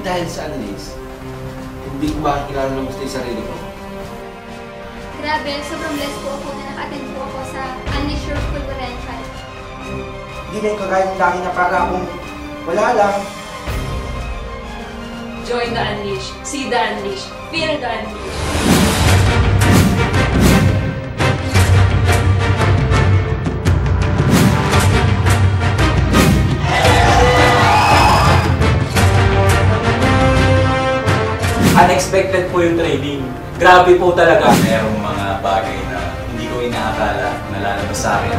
dahil sa Unleash, hindi ko makikilala ng gusto yung sarili ko. Grabe, sobrang blessed po ako na naka-attend po ako sa Unleash Your Full Potential. Hindi na yung kagaya ng dati na para akong wala lang. Join the Unleash, see the Unleash, feel the Unleash. Unexpected po yung training. Grabe po talaga. Merong mga bagay na hindi ko inaakala na lalabas sa akin.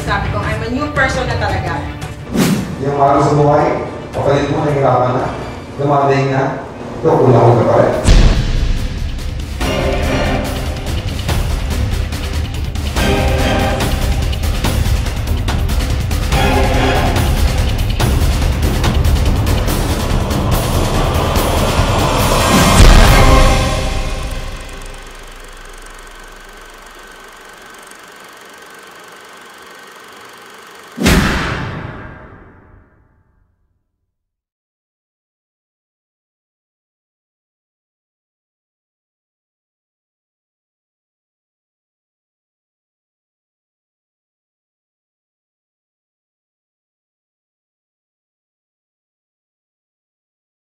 Sabi ko, I'm a new person na talaga. Yung araw sa buhay, kapalit mo, nahihirapan na, dumating na, ito, kulang ka pa rin.